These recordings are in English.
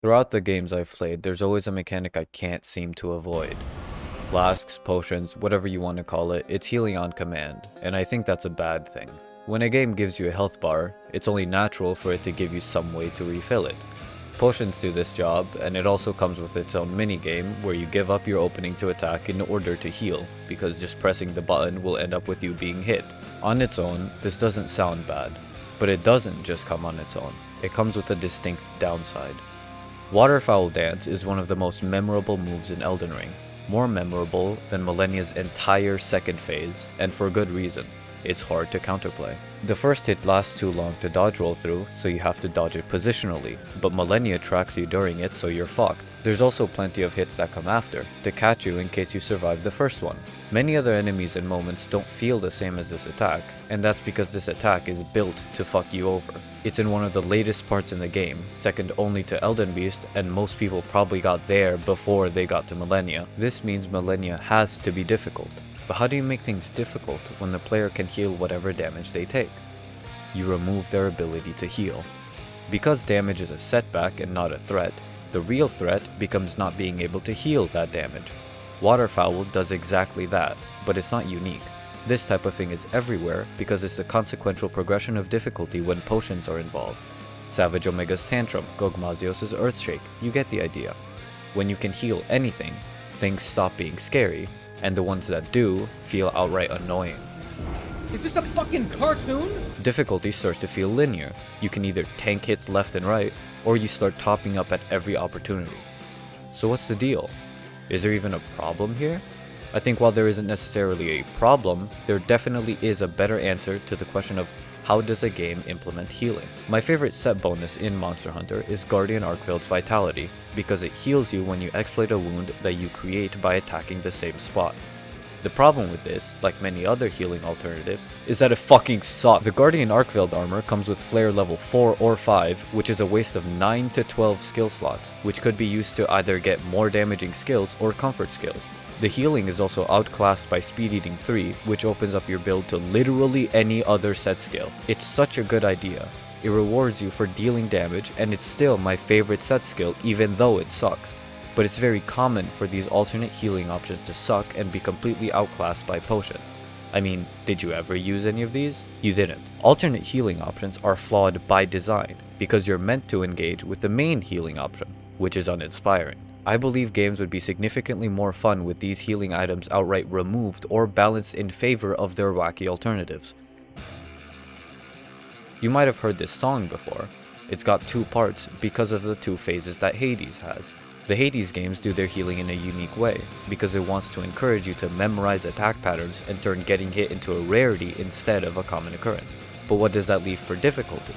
Throughout the games I've played, there's always a mechanic I can't seem to avoid. Flasks, potions, whatever you want to call it, it's healing on command, and I think that's a bad thing. When a game gives you a health bar, it's only natural for it to give you some way to refill it. Potions do this job, and it also comes with its own minigame where you give up your opening to attack in order to heal, because just pressing the button will end up with you being hit. On its own, this doesn't sound bad, but it doesn't just come on its own. It comes with a distinct downside. Waterfowl Dance is one of the most memorable moves in Elden Ring, more memorable than Millennia's entire second phase, and for good reason. It's hard to counterplay. The first hit lasts too long to dodge roll through, so you have to dodge it positionally, but Millennia tracks you during it, so you're fucked. There's also plenty of hits that come after, to catch you in case you survive the first one. Many other enemies and moments don't feel the same as this attack, and that's because this attack is built to fuck you over. It's in one of the latest parts in the game, second only to Elden Beast, and most people probably got there before they got to Millennia. This means Millennia has to be difficult. But how do you make things difficult when the player can heal whatever damage they take? You remove their ability to heal. Because damage is a setback and not a threat, the real threat becomes not being able to heal that damage. Waterfowl does exactly that, but it's not unique. This type of thing is everywhere because it's the consequential progression of difficulty when potions are involved. Savage Omega's Tantrum, Gogmazios' Earthshake, you get the idea. When you can heal anything, things stop being scary, and the ones that do feel outright annoying. Is this a fucking cartoon? Difficulty starts to feel linear. You can either tank hits left and right, or you start topping up at every opportunity. So what's the deal? Is there even a problem here? I think while there isn't necessarily a problem, there definitely is a better answer to the question of how does a game implement healing? My favorite set bonus in Monster Hunter is Guardian Arkveld's Vitality, because it heals you when you exploit a wound that you create by attacking the same spot. The problem with this, like many other healing alternatives, is that it fucking sucks. The Guardian Arkveld armor comes with flare level 4 or 5, which is a waste of 9 to 12 skill slots, which could be used to either get more damaging skills or comfort skills. The healing is also outclassed by Speed Eating 3, which opens up your build to literally any other set skill. It's such a good idea. It rewards you for dealing damage, and it's still my favorite set skill even though it sucks. But it's very common for these alternate healing options to suck and be completely outclassed by potions. I mean, did you ever use any of these? You didn't. Alternate healing options are flawed by design, because you're meant to engage with the main healing option, which is uninspiring. I believe games would be significantly more fun with these healing items outright removed or balanced in favor of their wacky alternatives. You might have heard this song before. It's got two parts because of the two phases that Hades has. The Hades games do their healing in a unique way, because it wants to encourage you to memorize attack patterns and turn getting hit into a rarity instead of a common occurrence. But what does that leave for difficulty?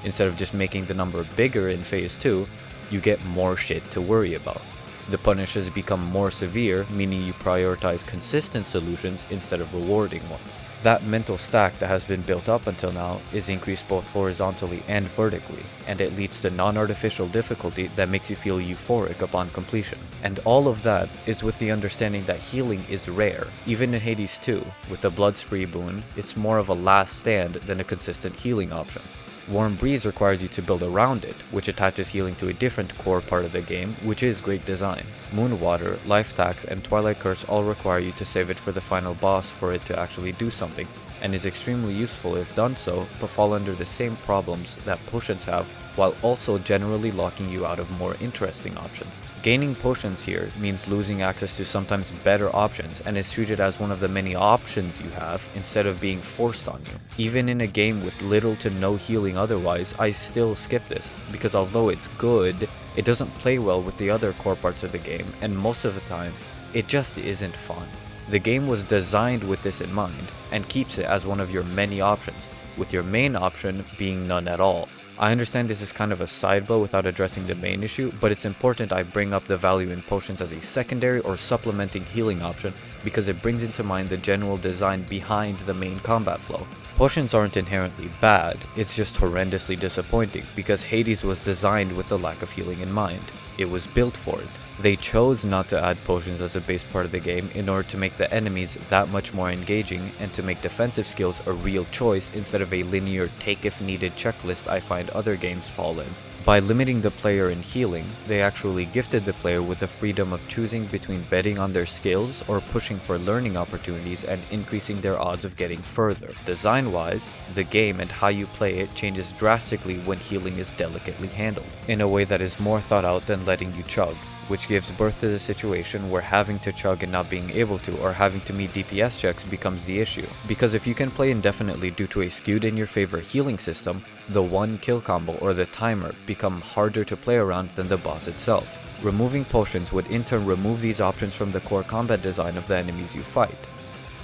Instead of just making the number bigger in phase 2, you get more shit to worry about. The punishes become more severe, meaning you prioritize consistent solutions instead of rewarding ones. That mental stack that has been built up until now is increased both horizontally and vertically, and it leads to non-artificial difficulty that makes you feel euphoric upon completion. And all of that is with the understanding that healing is rare. Even in Hades 2, with the Blood Spree boon, it's more of a last stand than a consistent healing option. Warm Breeze requires you to build around it, which attaches healing to a different core part of the game, which is great design. Moonwater, Life Tax, and Twilight Curse all require you to save it for the final boss for it to actually do something, and is extremely useful if done so, but fall under the same problems that potions have, while also generally locking you out of more interesting options. Gaining potions here means losing access to sometimes better options, and is treated as one of the many options you have instead of being forced on you. Even in a game with little to no healing otherwise, I still skip this, because although it's good, it doesn't play well with the other core parts of the game, and most of the time, it just isn't fun. The game was designed with this in mind, and keeps it as one of your many options, with your main option being none at all. I understand this is kind of a side blow without addressing the main issue, but it's important I bring up the value in potions as a secondary or supplementing healing option because it brings into mind the general design behind the main combat flow. Potions aren't inherently bad, it's just horrendously disappointing because Hades was designed with the lack of healing in mind. It was built for it. They chose not to add potions as a base part of the game in order to make the enemies that much more engaging and to make defensive skills a real choice instead of a linear take if needed checklist I find other games fall in. By limiting the player in healing, they actually gifted the player with the freedom of choosing between betting on their skills or pushing for learning opportunities and increasing their odds of getting further. Design-wise, the game and how you play it changes drastically when healing is delicately handled, in a way that is more thought out than letting you chug, which gives birth to the situation where having to chug and not being able to, or having to meet DPS checks becomes the issue. Because if you can play indefinitely due to a skewed in your favor healing system, the one kill combo or the timer become harder to play around than the boss itself. Removing potions would in turn remove these options from the core combat design of the enemies you fight.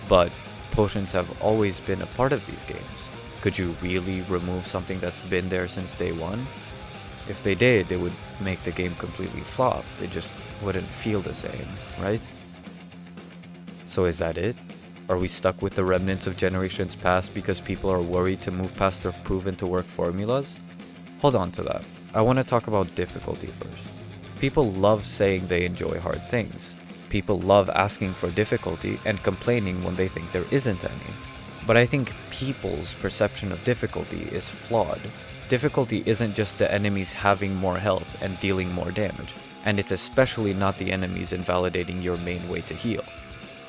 But potions have always been a part of these games. Could you really remove something that's been there since day one? If they did, it would make the game completely flop. It just wouldn't feel the same, right? So is that it? Are we stuck with the remnants of generations past because people are worried to move past their proven to work formulas? Hold on to that. I want to talk about difficulty first. People love saying they enjoy hard things. People love asking for difficulty and complaining when they think there isn't any. But I think people's perception of difficulty is flawed. Difficulty isn't just the enemies having more health and dealing more damage, and it's especially not the enemies invalidating your main way to heal.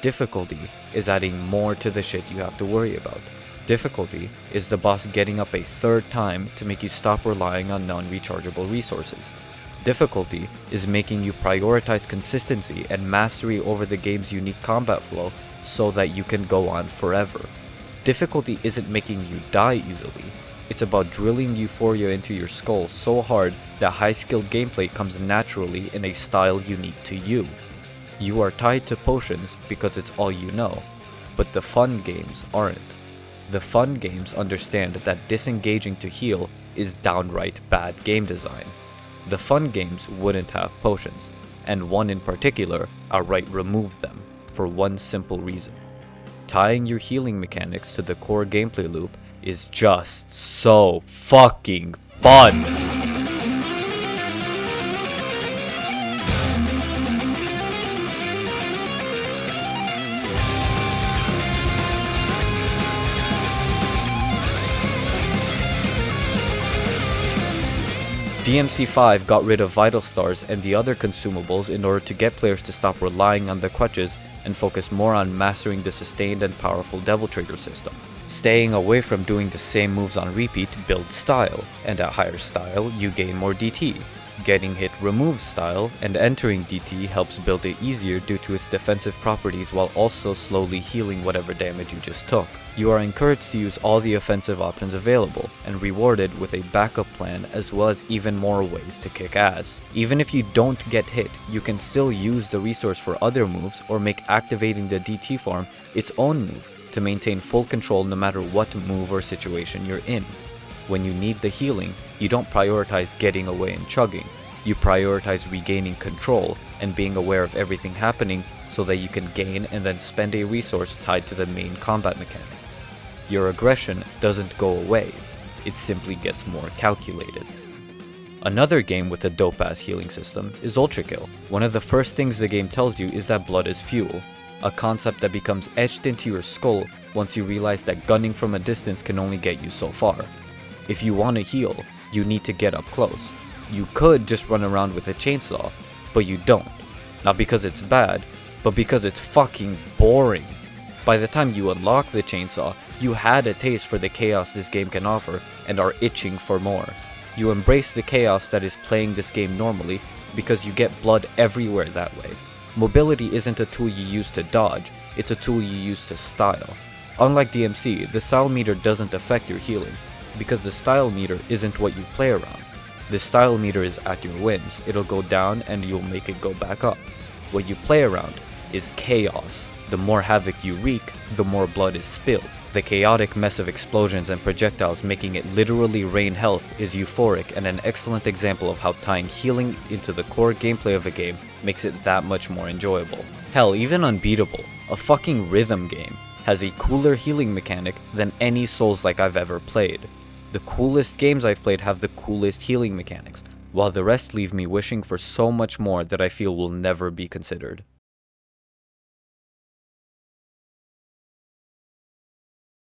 Difficulty is adding more to the shit you have to worry about. Difficulty is the boss getting up a third time to make you stop relying on non-rechargeable resources. Difficulty is making you prioritize consistency and mastery over the game's unique combat flow so that you can go on forever. Difficulty isn't making you die easily. It's about drilling euphoria into your skull so hard that high-skilled gameplay comes naturally in a style unique to you. You are tied to potions because it's all you know, but the fun games aren't. The fun games understand that disengaging to heal is downright bad game design. The fun games wouldn't have potions, and one in particular outright removed them, for one simple reason. Tying your healing mechanics to the core gameplay loop is just so fucking fun! DMC5 got rid of Vital Stars and the other consumables in order to get players to stop relying on the crutches and focus more on mastering the sustained and powerful Devil Trigger system. Staying away from doing the same moves on repeat builds style, and at higher style you gain more DT. Getting hit removes style, and entering DT helps build it easier due to its defensive properties while also slowly healing whatever damage you just took. You are encouraged to use all the offensive options available, and rewarded with a backup plan as well as even more ways to kick ass. Even if you don't get hit, you can still use the resource for other moves or make activating the DT farm its own move to maintain full control no matter what move or situation you're in. When you need the healing, you don't prioritize getting away and chugging. You prioritize regaining control and being aware of everything happening so that you can gain and then spend a resource tied to the main combat mechanic. Your aggression doesn't go away, it simply gets more calculated. Another game with a dope-ass healing system is Ultra Kill. One of the first things the game tells you is that blood is fuel, a concept that becomes etched into your skull once you realize that gunning from a distance can only get you so far. If you want to heal, you need to get up close. You could just run around with a chainsaw, but you don't. Not because it's bad, but because it's fucking boring. By the time you unlock the chainsaw, you had a taste for the chaos this game can offer and are itching for more. You embrace the chaos that is playing this game normally because you get blood everywhere that way. Mobility isn't a tool you use to dodge, it's a tool you use to style. Unlike DMC, the style meter doesn't affect your healing, because the style meter isn't what you play around. The style meter is at your whims. It'll go down and you'll make it go back up. What you play around is chaos. The more havoc you wreak, the more blood is spilled. The chaotic mess of explosions and projectiles making it literally rain health is euphoric and an excellent example of how tying healing into the core gameplay of a game makes it that much more enjoyable. Hell, even Unbeatable, a fucking rhythm game, has a cooler healing mechanic than any Souls-like I've ever played. The coolest games I've played have the coolest healing mechanics, while the rest leave me wishing for so much more that I feel will never be considered.